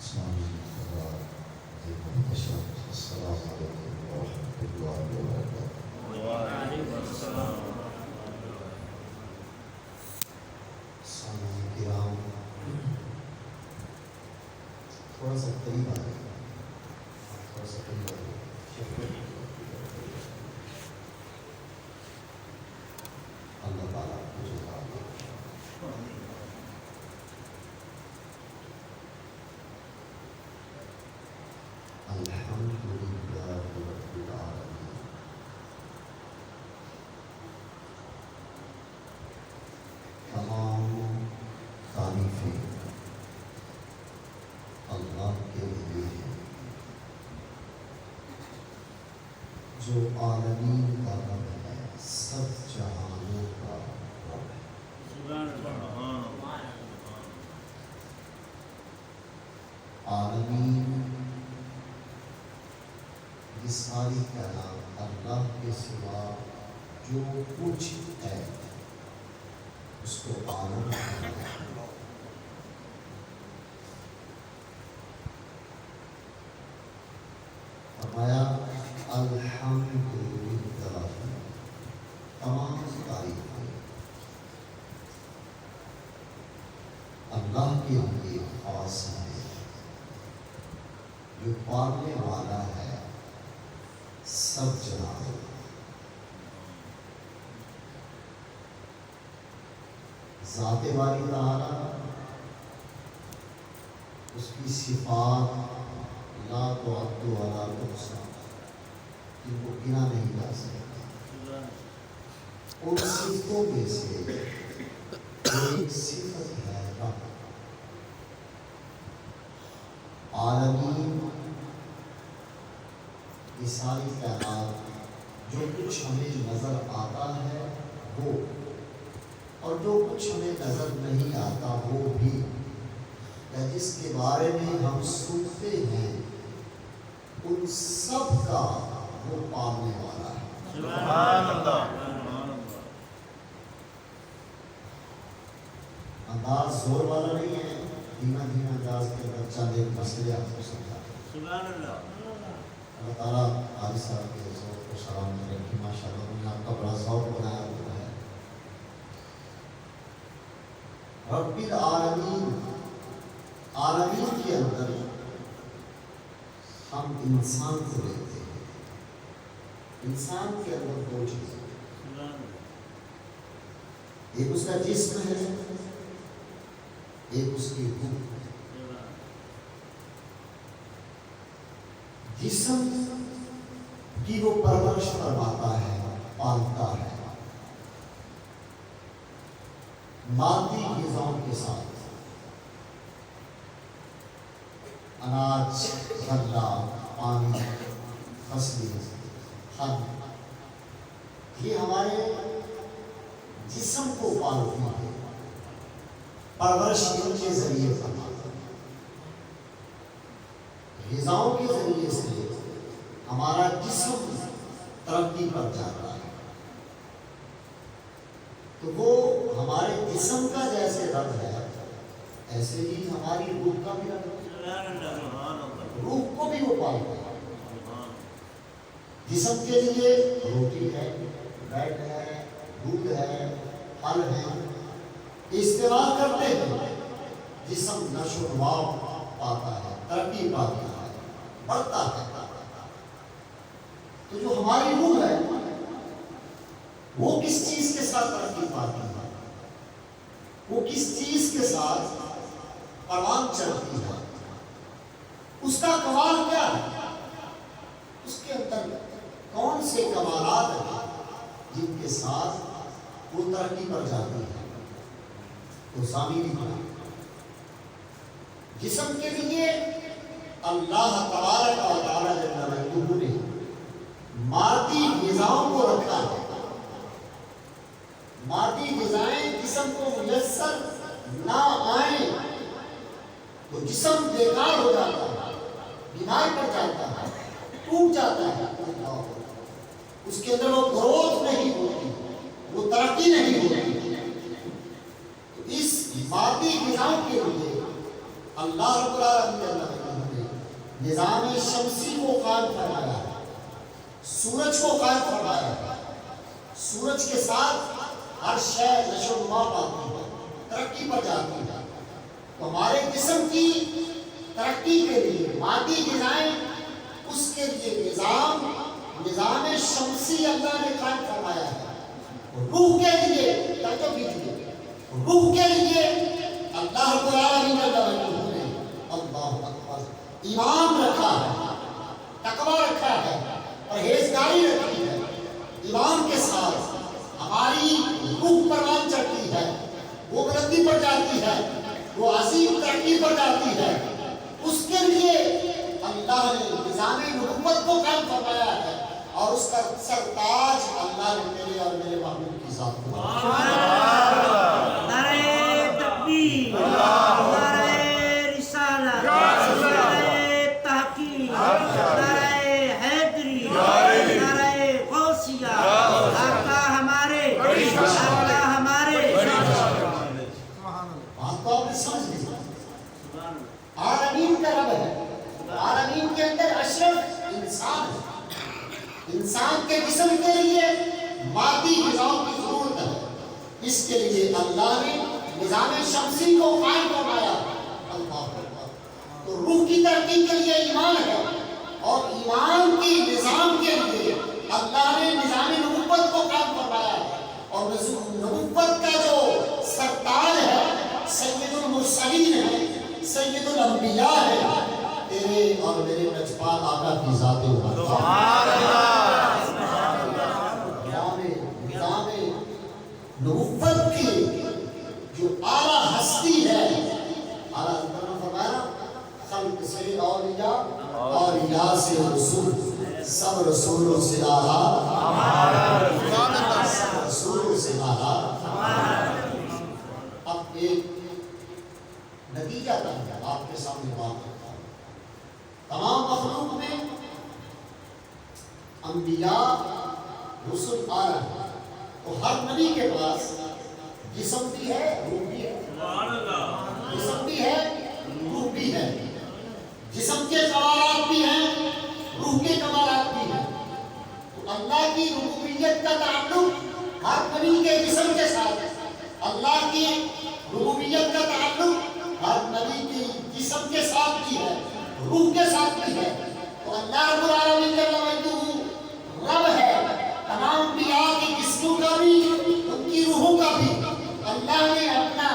السلام علیکم ورحمۃ اللہ وبرکاتہ۔ وعلیکم السلام۔ سامعین کرام، تھوڑا سا قریب آ جائیں، تھوڑا سا قریب آ جائیں۔ اللہ تعالیٰ کو جو کہا الحمدللہ رب العالمین۔ تمام تعریفیں اللہ کے لیے ہیں جو عالمین کا رب ہے، سب جہانوں کا رب ہے۔ عالمین یہ ساری کائنات، اللہ کے سوا جو کچھ ہے اس کو عالم کہا ہے۔ فرمایا الحمدللہ، تمام تعریفیں اللہ کے لیے خاص ہے جو پالنے والا ہے سب جہانوں۔ ذات باری تعالیٰ، اس کی صفات لا تعد ولا تحصی، جن کو گنا نہیں جا سکتا۔ ان صفتوں میں سے ایک صفت ہے رب۔ عالمین یہ ساری کائنات، جو کچھ ہمیں نظر آتا ہے وہ، اور جو کچھ ہمیں نظر نہیں آتا وہ بھی، یا جس کے بارے میں ہم سنتے ہیں، ان سب کا وہ پالنے والا ہے۔ سبحان اللہ۔ انداز زور والا نہیں ہے، دھیما دھیما انداز کے اندر چند ایک مسئلے آپ کو سمجھاتے ہیں۔ سبحان اللہ۔ اللہ تعالیٰ حاجی صاحب کے ذوق کو سلام کرے کہ ماشاء اللہ انہوں نے آپ کا بڑا ذوق بنایا ہوا ہے۔ رب العالمین، عالمین کے اندر ہم انسان کو لیتے ہیں۔ انسان کے اندر دو چیزیں، ایک اس کا جسم ہے، ایک اس کی روح۔ جسم کی وہ پرورش کرواتا ہے، پالتا ہے، مادی غذاؤں کے ساتھ، اناج، غلہ، پانی، فصلیں، پھل، یہ ہمارے جسم کو پالتی ہے، پرورش کے ذریعے کرواتا ہے۔ غذاؤں کے ذریعے سے ہمارا جسم ترقی پر جاتا ہے، تو وہ ہمارے جسم کا جیسے رب ہے ایسے ہی ہماری روح کا بھی رب ہے۔ روح کو بھی وہ پالتا ہے۔ جسم کے لیے روٹی ہے، بیڈ ہے، دودھ ہے، پھل ہے، استعمال کرتے ہیں، جسم نشو و نما پاتا ہے، ترقی پاتا ہے، بڑھتا ہے۔ تو جو ہماری روح ہے وہ کس چیز کے ساتھ ترقی پاتی ہے، وہ کس چیز کے ساتھ پروان چڑھتی ہے، اس کا کمال کیا ہے، اس کے اندر کون سے کمالات ہیں جن کے ساتھ وہ ترقی پر جاتی ہے۔ تو سامعین، جسم کے لیے اللہ تبارک و تعالی جل جلالہ نے مادی غذاؤں کو رکھا ہے۔ مادی غذائیں جسم کو میسر نہ آئیں تو جسم بیکار ہو جاتا ہے، بیمار پڑ جاتا ہے، ٹوٹ جاتا ہے، اس کے اندر وہ گروتھ نہیں ہوتی، وہ ترقی نہیں ہوتی۔ تو اس مادی غذاؤں کے لیے اللہ رب العالمین نے نظام شمسی کو قائم فرمایا ہے، سورج کو قائم فرمایا ہے۔ سورج کے ساتھ ہر شے نشو و نما پاتی ہے، ترقی پر جاتی ہے۔ تو ہمارے جسم کی ترقی کے لیے مادی غذائیں، اس کے لیے نظام شمسی اللہ نے قائم فرمایا ہے۔ روح کے لیے توجہ کیجیے، روح کے لیے اللہ رب العالمین نے اللہ اکبر ایمان رکھا ہے، تقوی رکھا ہے، پرہیزگاری رکھی ہے۔ ایمان کے ساتھ ہماری روح پروان چڑھتی ہے، وہ بلندی پر جاتی ہے، وہ عظیم ترقی پر جاتی ہے۔ اس کے لیے اللہ نے نظام نبوت کو قائم فرمایا ہے، اور اس کا سرتاج اللہ نے میرے اور میرے محبوب کی ذات کو نعرہ تکبیر، نعرہ رسالت، نعرہ تحقیق، نعرہ حیدری، نعرہ غوثیہ، آقا ہمارے، آقا ہمارے۔ بات تو آپ نے سمجھ لی۔ عالمین کا رب ہے، عالمین کے اندر اشرف انسان ہے۔ انسان کے جسم کے لیے مادی غذاؤں کی ضرورت ہے، اس کے لیے اللہ نے نظام شمسی کو قائم فرمایا۔ اللہ اکبر۔ تو روح کی ترقی کے لیے ایمان ہے، اور ایمان کی نظام کے لیے اللہ نے نظام نبوت کو قائم فرمایا ہے۔ اور نبوت کا جو سرتاج ہے سید المرسلین ہے، سید الانبیاء ہے، تیرے اور میرے نجپال آقا کی ذات نظام نبوت کی جو اعلیٰ ہستی ہے، اعلیٰ فرمایا خلق سے اولیاء، اولیاء سے رسول، سب رسولوں سے اعلیٰ، سب رسولوں سے اعلیٰ۔ اب ایک نتیجہ تک آپ کے سامنے بات کرتا ہوں۔ تمام مخلوق میں انبیاء رسل آ رہے ہیں، تو ہر نبی کے پاس جسم بھی ہے، روح بھی ہے، جسم بھی ہے، روح بھی ہے۔ جسم کے کمالات بھی ہیں، روح کے کمالات بھی ہیں۔ تو اللہ کی ربوبیت کا تعلق ہر نبی کے جسم کے ساتھ، اللہ کی ربوبیت کا تعلق ہر نبی کے جسم کے ساتھ بھی ہے، روح کے ساتھ بھی ہے۔ تو اللہ رب العالمین جل وجلہ رب ہے، تمام انبیاء کے جسموں کا بھی، ان کی روحوں کا بھی اللہ نے اپنا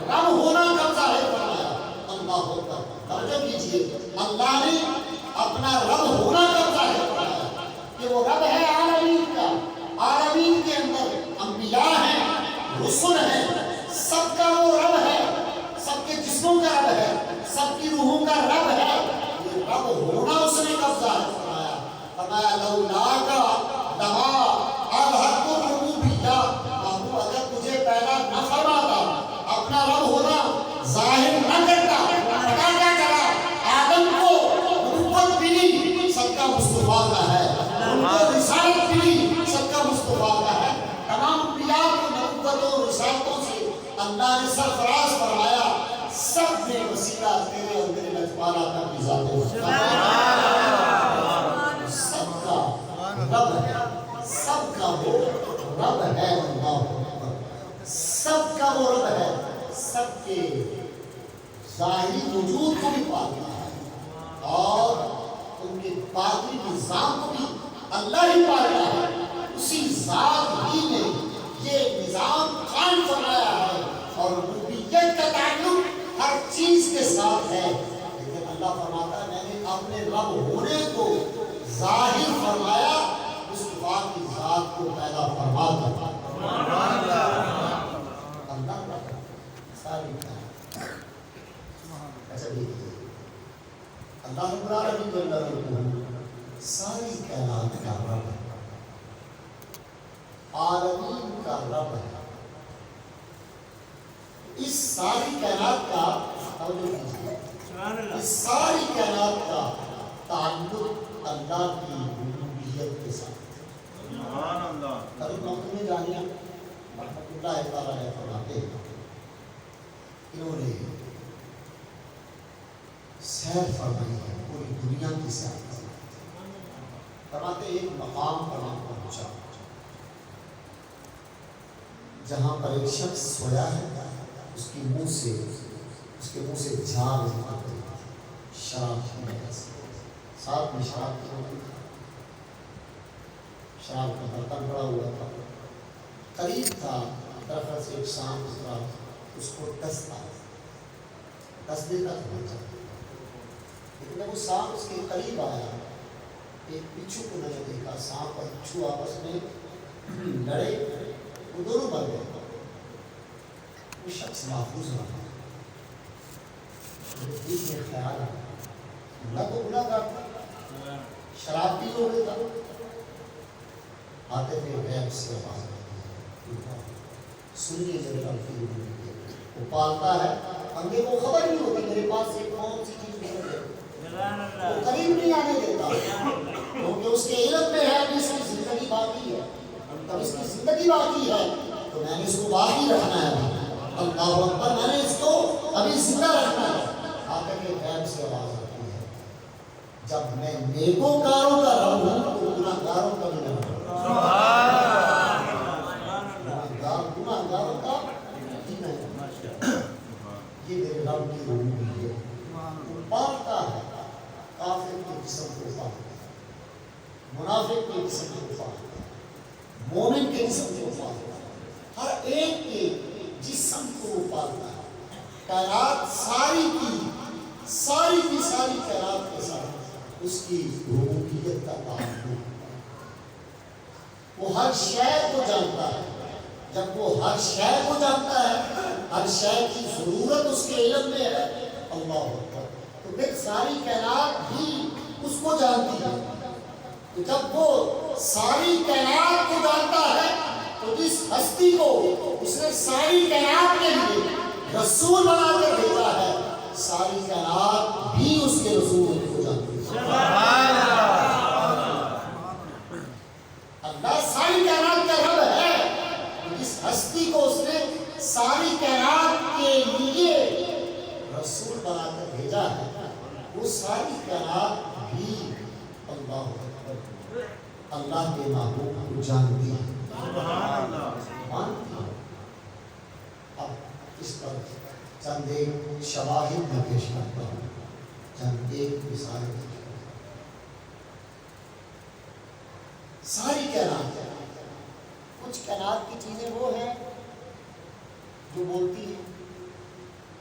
رب ہونا کب ظاہر فرمایا۔ اللہ اکبر۔ توجہ کیجیے، اللہ نے اپنا رب ہونا کب ظاہر فرمایا کہ وہ رب ہے عالمین کا۔ عالمین کے اندر انبیاء ہیں، رسل ہیں، سب کا وہ رب ہے، سب کے جسموں کا رب ہے، سب کی روحوں کا رب ہے۔ یہ رب ہونا اس نے کب ظاہر فرمایا؟ فرمایا لولاک لما اظہرت الربوبیہ، محبوب اگر تجھے پیدا نہ فرماتا، اپنا رب ہونا ظاہر نہ کرتا، پتا کیا چلا؟ آدم کو نبوت ملی، سب کا مصطفیٰ کا ہے، ان کو رسالت ملی، سب کا مصطفیٰ کا ہے۔ تمام انبیاء کو نبوتوں اور رسالتوں سے اللہ نے سرفراز فرمایا، سب نے وسیلہ تیرے اور میرے نجپال آقا کی ذات سب کا رب ہے، سب کا وہ رب ہے۔ اللہ اکبر۔ سب کا وہ رب ہے، سب کے ظاہری وجود کو بھی پالتا ہے، اور ان کے باطنی نظام کو بھی اللہ ہی پالتا ہے۔ اسی ذات ہی نے یہ نظام قائم فرمایا ہے، اور ربوبیت کا تعلق ہر چیز کے ساتھ ہے۔ لیکن اللہ فرماتا ہے میں نے اپنے رب ہونے کو ظاہر فرمایا مصطفیٰ کی ذات کو پیدا فرما کر۔ اللہ رب ساری اچھا دیکھیے، اللہ رب العالمین جل جلالہ ساری کائنات کا رب ہے، عالمین کا رب ہے۔ اس ساری کائنات کا اس ساری کائنات کا تعلق اللہ کی ربوبیت کے ساتھ۔ حضرت محمد جانیہ رحمۃ اللہ تعالیٰ فرماتے ہیں، انہوں نے سیر فرمائی ہے، پوری دنیا کی سیر فرمائی۔ فرماتے ایک مقام پر ہم پہنچا جہاں پر ایک شخص سویا ہے، اس کے منہ سے جھاگ نکل رہی ہے شراب کی وجہ سے۔ ساتھ میں شراب کی ہوتی تھی، شراب کا برتن پڑا ہوا تھا، قریب تھا درخت سے ایک سانپ گزرا، اس کو ڈس دیتا تھا بچہ، لیکن جب وہ سانپ اس کے قریب آیا، ایک بچھو کو میں نے دیکھا، سانپ اور بچھو آپس میں لڑے، وہ دونوں مر گئے، وہ شخص محفوظ رہا۔ میرے دل میں خیال آیا، اللہ کو گناہ گار تھا، شراب بھی ہو گئی تھا، آتے تھے غیب سے آواز سنیے جب رب کی روح وہ پالتا ہے، بندے کو خبر نہیں ہوتی میرے پاس سے کون سی چیز نکل جائے، وہ قریب نہیں آنے دیتا، کیونکہ اس کے علم میں ہے کہ اس کی زندگی باقی ہے، تب اس کی زندگی باقی ہے تو میں نے اس کو باقی رکھنا ہے، اللہ اکبر، میں نے اس کو ابھی زندہ رکھنا ہے۔ آتے کے غیب سے آواز آتی ہے، جب میں نیکوکاروں کا رب ہوں تو گناہگاروں کا بھی رب ہوں، گناہگاروں کا بھی نہیں۔ یہ میرے رب کی روح ہے، وہ پالتا ہے، کافر کے جسم کو پالتا ہے، منافق کے جسم کو پالتا ہے، مومن کے جسم کو پالتا ہے، ہر ایک کے جسم کو پالتا ہے۔ کائنات ساری کی کائنات کے ساتھ اس کی ربوبیت کا تعلق ہے، وہ ہر شے کو جانتا ہے، جب وہ ہر شے کو جانتا ہے، ہر شے کی ضرورت اس کے علم میں ہے، اللہ اکبر، تو پھر ساری کائنات بھی اس کو جانتی ہے۔ تو جب وہ ساری کائنات کو جانتا ہے تو جس ہستی کو اس نے ساری کائنات کے لیے رسول بنا کر بھیجا ہے، ساری کائنات بھی اس کے رسول کو جانتی ہے۔ اللہ ساری کائنات کا رب ہے، جس ہستی کو اس نے ساری کائنات کے لیے رسول بنا کر بھیجا ہے، وہ ساری کائنات بھی اللہ کے محبوب کو جانتی ہے، مانتی ہے۔ اب اس پر چند ایک شواہد میں پیش کرتا ہوں، چند ایک مثالیں۔ ساری کائنات، کچھ کائنات کی چیزیں وہ ہیں جو بولتی ہیں،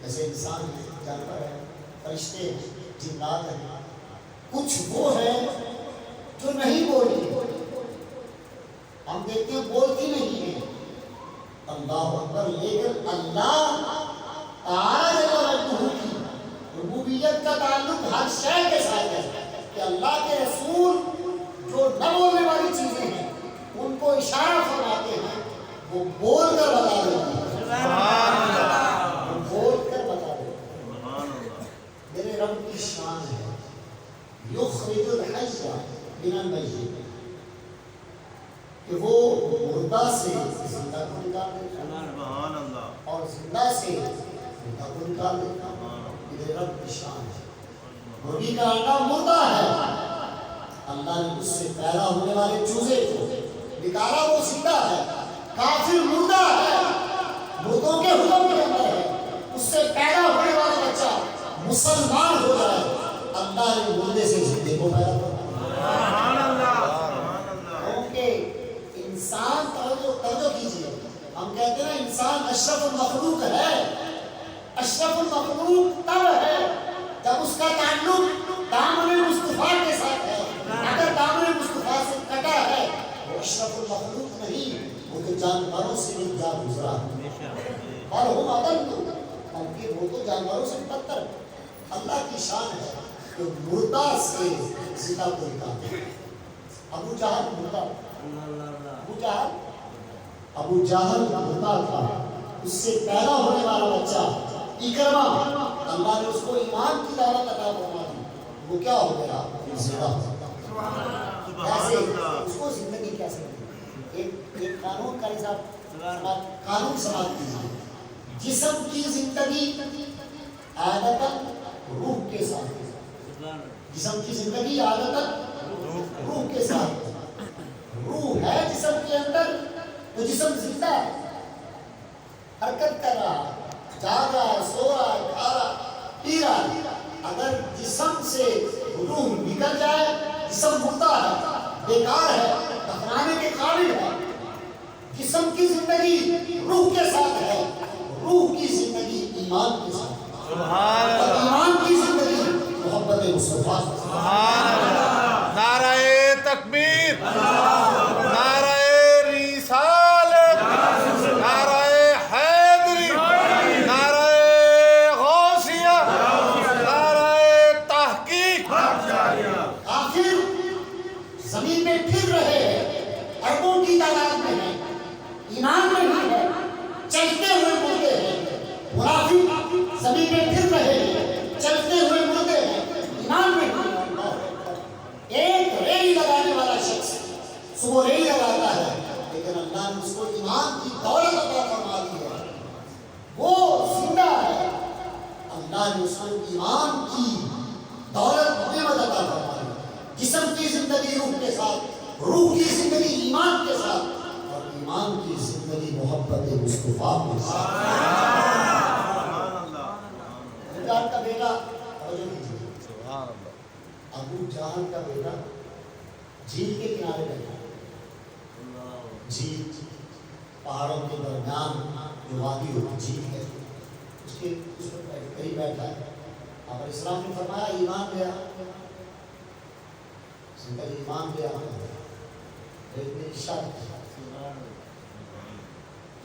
جیسے انسان ہے، جانور ہے، فرشتے ہیں، جنات ہیں۔ کچھ وہ ہیں جو نہیں بولتی، ہم دیکھتے ہیں بولتی نہیں ہے، اللہ اکبر، لیکن اللہ تعالی کی ربوبیت کا تعلق ہر شے کے ساتھ ہے کہ اللہ کے رسول جو نہ بولنے والی چیزیں ہیں ان کو اشارہ فرماتے ہیں، وہ بول کر بتا دیتے ہیں، وہ بول کر بتا دیتے ہیں۔ میرے رب کی شان ہے، یخرج الحی من المیت، کہ وہ مردہ سے زندہ کو نکال دیتا ہے اور زندہ سے مردہ کو نکال دیتا ہے۔ میرے رب کی شان ہے۔ مرغی کا انڈا مردہ ہے، اللہ نے اس سے پیدا ہونے والے چوزے کو نکالا، وہ زندہ ہے۔ کافر مردہ ہے، مردوں کے حکم کے اندر ہے، اس سے پیدا ہونے والا بچہ مسلمان ہو جائے، اللہ نے مردے سے زندے کو پیدا کیا۔ کیونکہ انسان توجہ کیجیے، ہم کہتے ہیں انسان اشرف المخلوق ہے، اشرف المخلوق تب ہے جب اس کا تعلق دامن مصطفیٰ کے ساتھ ہے۔ اگر دامن مصطفیٰ سے کٹا ہے وہ اشرف المخلوق نہیں، وہ تو جانوروں سے بھی جا گزرا اور ہم عدل تو کیونکہ وہ تو جانوروں سے بدتر۔ اللہ کی شان ہے کہ مردہ سے زندہ کو نکالتے ہیں۔ ابو جہل مردہ، ابو جہل مردہ تھا، اس سے پیدا ہونے والا بچہ اکرمہ، اللہ نے اس کو ایمان کی دعوت عطا فرما دی، وہ کیا ہو گیا؟ زندہ ہو گیا۔ کیسے اس کو زندگی کیسے ملی؟ ایک قانون کا حساب، قانون سماعت کیجیے، جسم کی زندگی عادتاً روح کے ساتھ جسم کی زندگی عادت روح کے ساتھ، روح ہے جسم کے اندر تو جسم زندہ ہے، حرکت کر رہا ہے، جاگ رہا ہے، سو رہا ہے، کھا رہا ہے، پی رہا ہے۔ اگر جسم سے روح نکل جائے جسم مردہ ہے، بیکار ہے، دفنانے کے قابل ہے۔ جسم کی زندگی روح کے ساتھ ہے، روح کی زندگی ایمان کے ساتھ ہے، اور ایمان کی زندگی محبت مصطفیٰ۔ نعرہ تکبیر، نعرہ رسالت، نعرہ حیدری، نعرہ غوثیہ، نعرہ تحقیق۔ آخر زمین میں پھر رہے ہیں، اربوں کی تعداد میں ہیں، ایمان میں بھی ہے، چلتے ہوئے مردے ہیں۔ منافق زمین میں پھر رہے ہیں، چلتے ہوئے مردے ہیں، ایمان میں بھی ہے۔ ایک ریڑھی لگانے والا شخص صبح ریڑھی لگاتا ہے، لیکن اللہ نے اس کو ایمان کی دولت عطا فرما دی ہے، وہ زندہ ہے۔ اللہ نے اس کو ایمان کی دولت نعمت عطا فرما دی ہے۔ جسم کی زندگی روح کے ساتھ، روح کی زندگی ایمان کے ساتھ، اور ایمان کی زندگی محبت مصطفیٰ کے ساتھ۔ ابو جہل کا بیٹا، ابو جہل کا بیٹا جھیل کے کنارے بیٹھا، جھیل پہاڑوں کے درمیان جو وادی ہوتی جھیل ہے، اس پر قریب بیٹھا ہے۔ آپ علیہ السلام نے فرمایا ایمان لیا، زندگی ایمان لیا، لیکن میری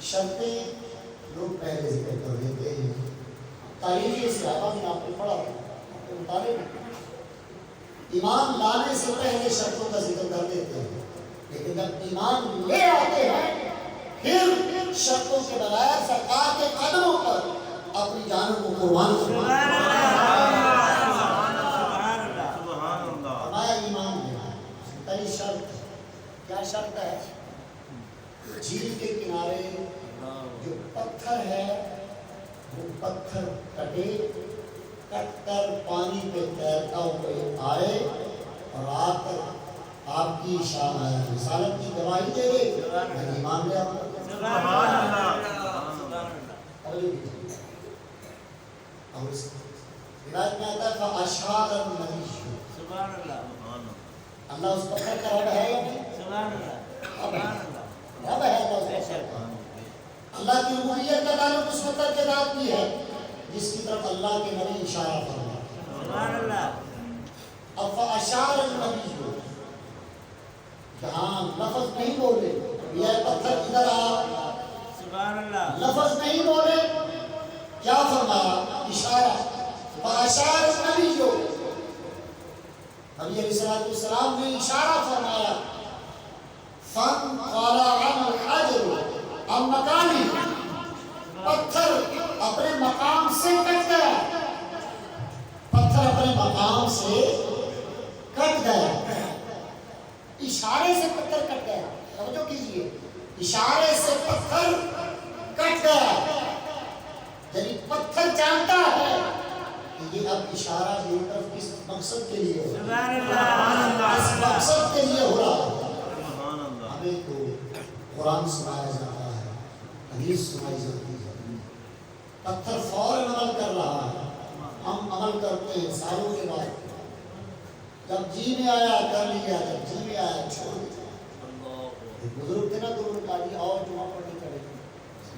شرطیں لوگ پہلے ذکر کر دیتے ہیں۔ تاریخی صحابہ میں آپ نے پڑھا، آپ کے مطابق ایمان لانے سے پہلے شرطوں کا ذکر کر دیتے ہیں، لیکن جب ایمان لے آتے ہیں پھر شرطوں کے بغیر سرکار کے قدموں پر اپنی جانوں کو قربان کرتے ہیں۔ ہمارا ایمان لیا، پہلی شرط کیا شرط ہے؟ جھیل کے کنارے جو پتھر ہے وہ پتھر کٹے، کٹ کر پانی پہ تیرتا ہوا آئے اور آ کر آپ کی رسالت کی گواہی دے دے، میں ایمان لے آؤں۔ اور اس روایت میں آتا ہے فَأَشْعَرَ النَّبِيُّ، اللہ اس پتھر کا رب ہے یا نہیں؟ رب ہے اللہ اس پتھر کا۔ اللہ کی ربوبیت کا تعلق اس پتھر کے ساتھ بھی ہے جس کی طرف اللہ کے نبی اشارہ فرمایا۔ اب فَأَشْعَرَ النَّبِيُّ، یہاں لفظ نہیں بولے یہ پتھر ادھر آ، لفظ نہیں بولے، کیا فرمایا؟ اشارہ۔ فَأَشْعَرَ النَّبِيُّ، نبی علیہ السلام نے اشارہ فرمایا۔ فَانْقَلَعَ الْحَجَرُ عَنْ مَكَانِهِ، پتھر اپنے مقام سے کٹ گیا، پتھر اپنے مقام سے کٹ گیا، اشارے سے پتھر کٹ گیا۔ توجہ کیجئے، اشارے سے پتھر کٹ گیا، یعنی پتھر جانتا ہے کہ یہ اب اشارہ میری طرف کس مقصد کے لیے ہو رہا ہے، اس مقصد کے لیے ہو رہا ہے۔ ہمیں تو قرآن سنایا جاتا ہے، حدیث سنائی جاتی ہے، پتھر فوراً عمل کر رہا ہے، ہم عمل کرتے ہیں سالوں کے بعد، جب جی میں آیا کر لیا، جب جی میں آیا چھوڑ دیا۔ بزرگ تھے نا تو انہوں نے کہا جی آؤ جمعہ پڑھنے چلے،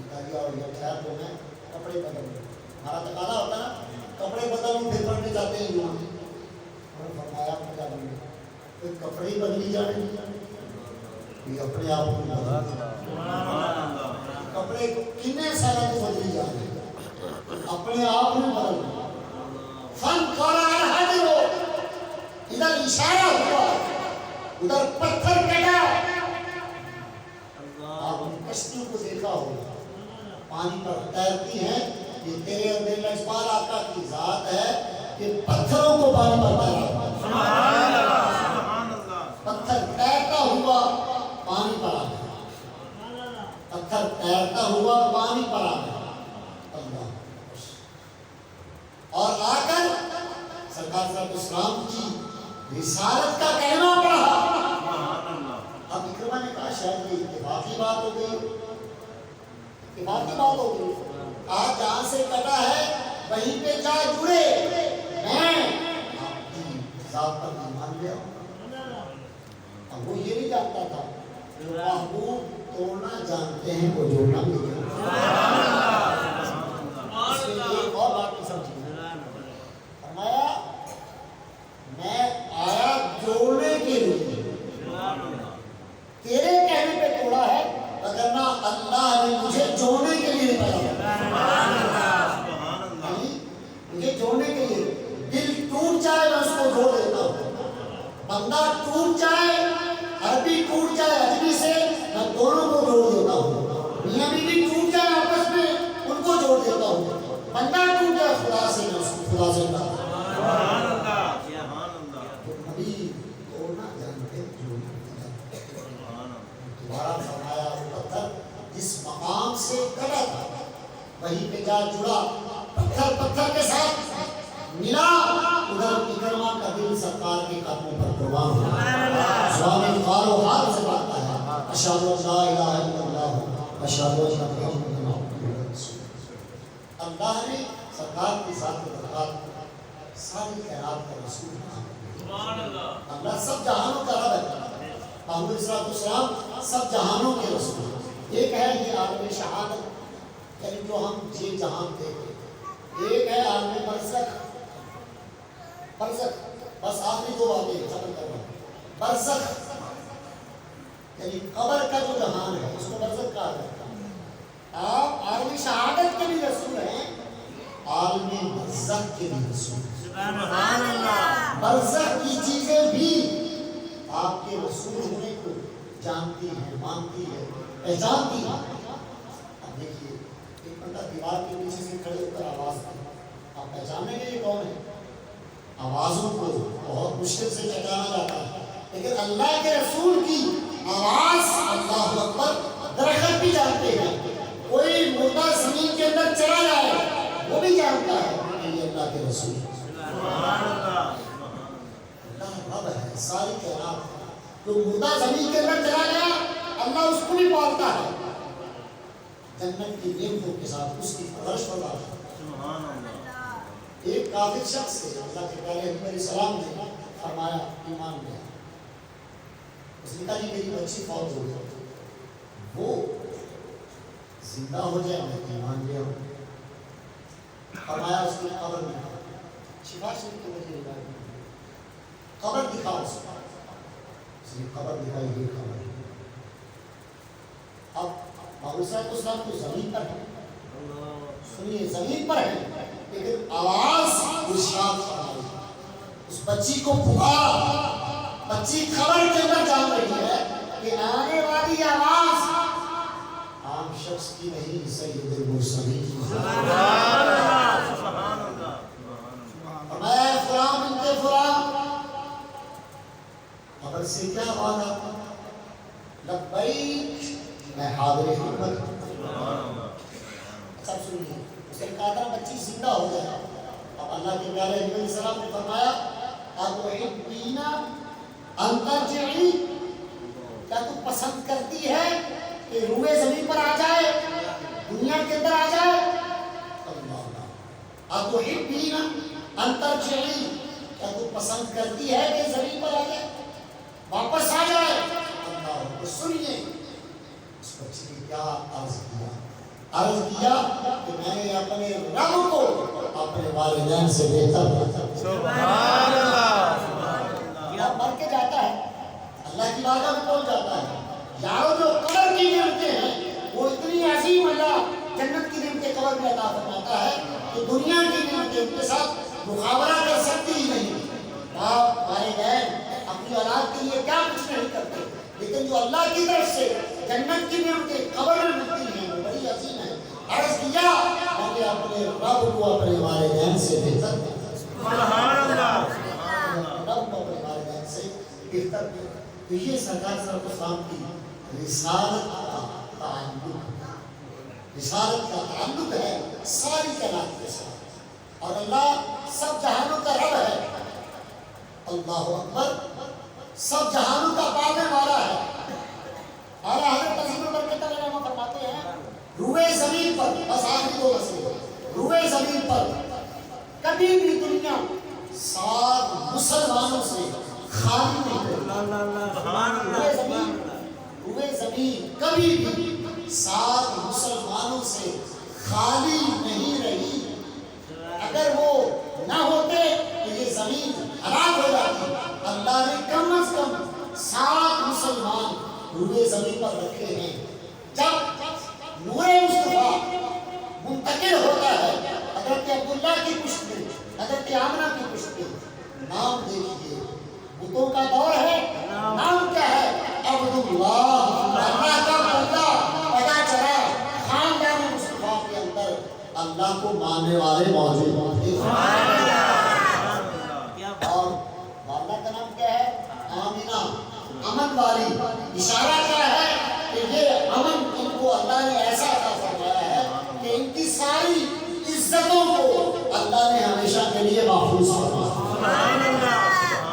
کہا جی آؤ یا خیر تو میں کپڑے بدل لوں، ہمارا تقاضا ہوتا نا کپڑے بدلوں پھر پڑھنے جاتے ہیں جمعہ۔ انہوں نے فرمایا اپنے کیا بننے کوئی کپڑے ہی بدلی جانے نہیں جانے، یہ اپنے آپ کو کپڑے کتنے سالوں کو بدلی جانے، اپنے آپ میں بدل۔ فَانْقَلَعَ الْحَجَرُ، ادھر اشارہ ہوا، ادھر پتھر کٹا۔ آپ نے کشتیوں کو دیکھا ہوگا، پانی پر تیرتی ہیں، یہ تیرے اور میرے اجمال آقا کی ذات ہے کہ پتھروں کو پانی پر تیرا، پتھر تیرتا ہوا پانی پر آ گیا، پتھر تیرتا ہوا پانی پر آ گیا، اللہ۔ اور آ کر سرکار صلی اللہ علیہ وسلم کی رسالت کا کلمہ پڑھا. اب اکرمہ نے کہا شاید یہ اتفاقی بات ہو گئی، اتفاقی بات ہو گئی. آج جہاں سے کٹا ہے وہیں پہ جا جڑے، میں آپ کی ذات پر ایمان لیا. اب وہ یہ نہیں جانتا تھا جو محبوب توڑنا جانتے ہیں وہ جوڑنا بھی جانتے ہیں. اس میں ایک اور بات نہیں سمجھی. فرمایا میں آیا جوڑنے کے لیے، تیرے کہنے پہ توڑا ہے، وگرنہ اللہ نے مجھے جوڑنے کے لیے بتایا. مجھے جوڑنے کے لیے، دل ٹوٹ جائے میں اس کو جوڑ دیتا ہوں. بندہ ٹوٹ جائے، عربی ٹوٹ جائے اجمی سے، میں دونوں کو جوڑ دیتا ہوں. میاں بیوی ٹوٹ جائے آپس میں، ان کو جوڑ دیتا ہوں. بندہ ٹوٹ جائے خدا سے، میں اس کو خدا سے بتاتا ہوں. نبی توڑنا جانتے ہیں، جوڑنا نہیں جانتے. دوبارہ فرمایا وہ پتھر جس مقام سے کٹا تھا وہیں پہ جا جڑا، پتھر پتھر کے ساتھ ملا. ادھر اکرمہ کا دل سرکار کے قدموں پر قربان ہوا. سوال قال و حال سے بات ہے اشہد ان لا الہ الا اللہ اشہد ان محمد عبدہ ورسولہ. اللہ نے سرکار کی ذات برکات ساری کائنات کا رسول بنا. اللہ سب جہانوں کا رب ہے. محمد صلی اللہ علیہ وسلم سب جہانوں کے رسول ہیں. ایک ہے یہ عالم شہادت، یعنی جو ہم یہ جہان دیکھتے ہیں. ایک ہے عالم برزخ. برزخ بس آخری دو باتیں ختم کر رہا ہوں. برزخ یعنی قبر کا جو جہان ہے اس کو برزخ کہا جاتا ہے. آپ عالم شہادت کے بھی رسول ہیں، عالم برزخ کے بھی رسول ہیں. برزخ کی چیزیں بھی آپ کے رسول ہونے کو جانتی ہیں، مانتی ہے، پہچانتی ہے. اب دیکھیے ایک بندہ دیوار کے پیچھے سے کھڑے ہو کر آواز دے، آپ پہچانیں گے یہ کون ہے؟ آوازوں کو بہت مشکل سے پہچانا جاتا ہے، لیکن اللہ کے رسول کی آواز اللہ اکبر درخت بھی جانتے ہیں. کوئی مردہ زمین کے اندر چلا جائے وہ بھی جانتا ہے کہ یہ اللہ کے رسول ہے. اللہ رب ہے ساری کائنات. جو مردہ زمین کے اندر چلا گیا اللہ اس کو بھی پالتا ہے. جنت کی نعمتوں کے ساتھ اس کی پرورش فرماتا ہے. ایک کافر شخص سے اللہ کے پیارے حبیب علیہ السلام نے فرمایا ایمان لیا. اس نے کہا جی میری بچی فوت ہو گئی، وہ زندہ ہو جائے میں ایمان لیا ہوں. فرمایا اس کی قبر میں شفا شریف کی وجہ روایت میں قبر دکھاؤ اس کو. اس نے قبر دکھائی، یہ قبر ہے. اب محمد صلی اللہ علیہ وسلم تو زمین پر ہے، سنیے زمین پر ہے، لیکن آواز ارشاد فرمائی. اس بچی کو پکارا. بچی خبر کے اندر جان رہی ہے کہ آنے والی آواز عام شخص کی نہیں، سید المرسلین کی. میں فلاں بنت فلاں. خبر سے کیا وعدہ؟ لبیک میں حاضر خدمت ہوں. سب سنیے، اس نے کہا تھا بچی زندہ ہو جائے. اب اللہ کے پیارے نبی علیہ السلام نے فرمایا اتحبین ان ترجعی، کیا تو پسند کرتی ہے کہ روئے زمین پر آ جائے، دنیا کے اندر آ جائے؟ اللہ اتحبین ان ترجعی، کیا تو پسند کرتی ہے کہ زمین پر آ جائے، واپس آ جائے؟ اللہ سنیے اس بچی نے کیا عرض کیا. عرض کیا کہ میں نے اپنے رب کو اپنے والدین سے بہتر. سبحان اللہ. یہ مر کے جاتا ہے اللہ کی بارگاہ میں پہنچ جاتا ہے. یارو جو قبر کی نعمتیں ہیں وہ اتنی عظیم اللہ جنت کی نعمتیں قبر میں عطا فرماتا ہے کہ دنیا کی نعمتیں ان کے ساتھ مقابلہ کر سکتی ہی نہیں. باپ والدین اپنی اولاد کے لیے کیا کچھ نہیں کرتے، لیکن جو اللہ کی طرف سے جنت کی نعمتیں قبر میں ملتی ہیں وہ بڑی عظیم ہے. عرض کیا میں نے اپنے رب کو اپنے والدین سے بہتر کیا. سبحان اللہ. رب کو اپنے والدین سے بہتر کیا. تو یہ سرکار صلی اللہ علیہ وسلم کی رسالت کا تعلق ہے. رسالت کا تعلق ہے ساری کائنات کے ساتھ. اور اللہ سب جہانوں کا رب ہے. اللہ اکبر، سب جہانوں کا پالنے والا ہے۔ اعلیٰ حضرت عظیم البرکت علیہ الرحمہ فرماتے ہیں روئے زمین پر، بس آخری دو مسئلے، روئے زمین پر کبھی بھی دنیا 7 مسلمانوں سے خالی نہیں ہوئی۔ روئے زمین کبھی بھی 7 مسلمانوں سے خالی نہیں رہی۔ اگر وہ نہ ہوتے تو یہ زمین ہلاک ہو جاتی۔ اللہ نے کم از کم 7 مسلمان روئے زمین پر رکھے ہیں۔ جب نور مصطفیٰ منتقل ہوتا ہے حضرت عبداللہ کی پشت میں، حضرت آمنہ کی پشت میں، نام دیکھیے، بتوں کا دور ہے، نام کیا ہے؟ عبداللہ، اللہ کا بندہ۔ پتا چلا خاندان مصطفیٰ کے اندر اللہ کو ماننے والے موجود ہوتے ہیں۔ اور والدہ کا نام کیا ہے؟ آمینہ، امن والی۔ اشارہ کیا ہے کہ یہ امن ان کو اللہ نے ایسا عطا فرمایا ہے کہ ان کی ساری عزتوں کو اللہ نے ہمیشہ کے لیے محفوظ فرمایا۔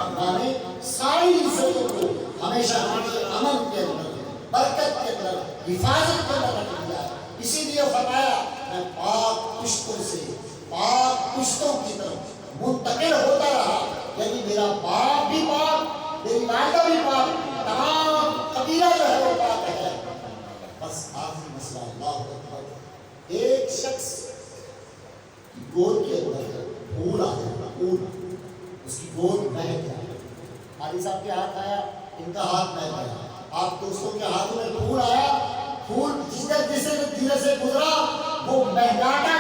اللہ نے ساری عزتوں کو ہمیشہ کے لیے امن کے اندر، برکت کے اندر، حفاظت کے اندر رکھ دیا۔ اسی لیے فرمایا میں پاک پشتوں سے پاک پشتوں کی طرف منتقل ہوتا رہا، یعنی میرا باپ بھی پاک، میری والدہ بھی پاک، تمام قبیلہ جو ہے وہ پاک ہے۔ بس آخری مسئلہ، اللہ اکبر، ایک شخص کی گود کے اندر پھول آ گیا، پھول، اس کی گود مہک گیا۔ حاجی صاحب کے ہاتھ آیا، ان کا ہاتھ مہک گیا۔ آپ دوستوں کے ہاتھوں میں پھول آیا، پھول جسے دھیرے سے گزرا وہ مہکاتا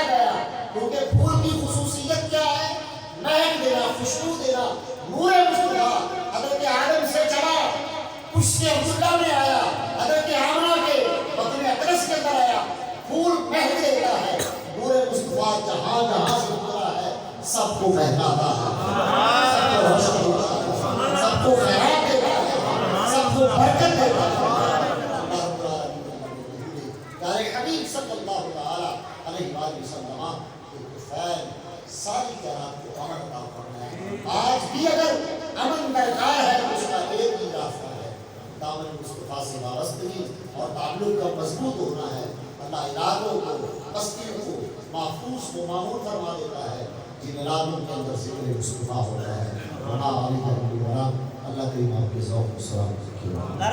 گیا، کیونکہ پھول کی خصوصیت کیا ہے؟ مہک دینا، خوشبو دینا۔ نور مصطفیٰ حضرت آدم سے چلا، پشت عبداللہ میں آیا، حضرت آمنہ کے بطن اقدس کے اندر آیا، پھول مہک دیتا ہے۔ نور مصطفیٰ جہاں جہاں سے گزرا ہے سب کو مہکاتا ہے، سب کو روشن ہوتا ہے، سب کو خیرات دیتا ہے، سب کو برکت دیتا ہے۔ حبیب صلی اللہ علیہ وآلہ وسلم طفیل ساری کائنات کو امن عطا فرمائے۔ آج بھی اگر امن درکار ہے تو اس کا ایک ہی راستہ ہے، دامن مصطفیٰ سے وابستگی اور تعلق کا مضبوط ہونا ہے۔ اللہ علاقوں کو، بستیوں کو محفوظ و معمول فرما دیتا ہے جن علاقوں کے اندر ذکر مصطفیٰ ہو رہا ہے۔ اللہ کریم آپ کے ذوق و سلامت کی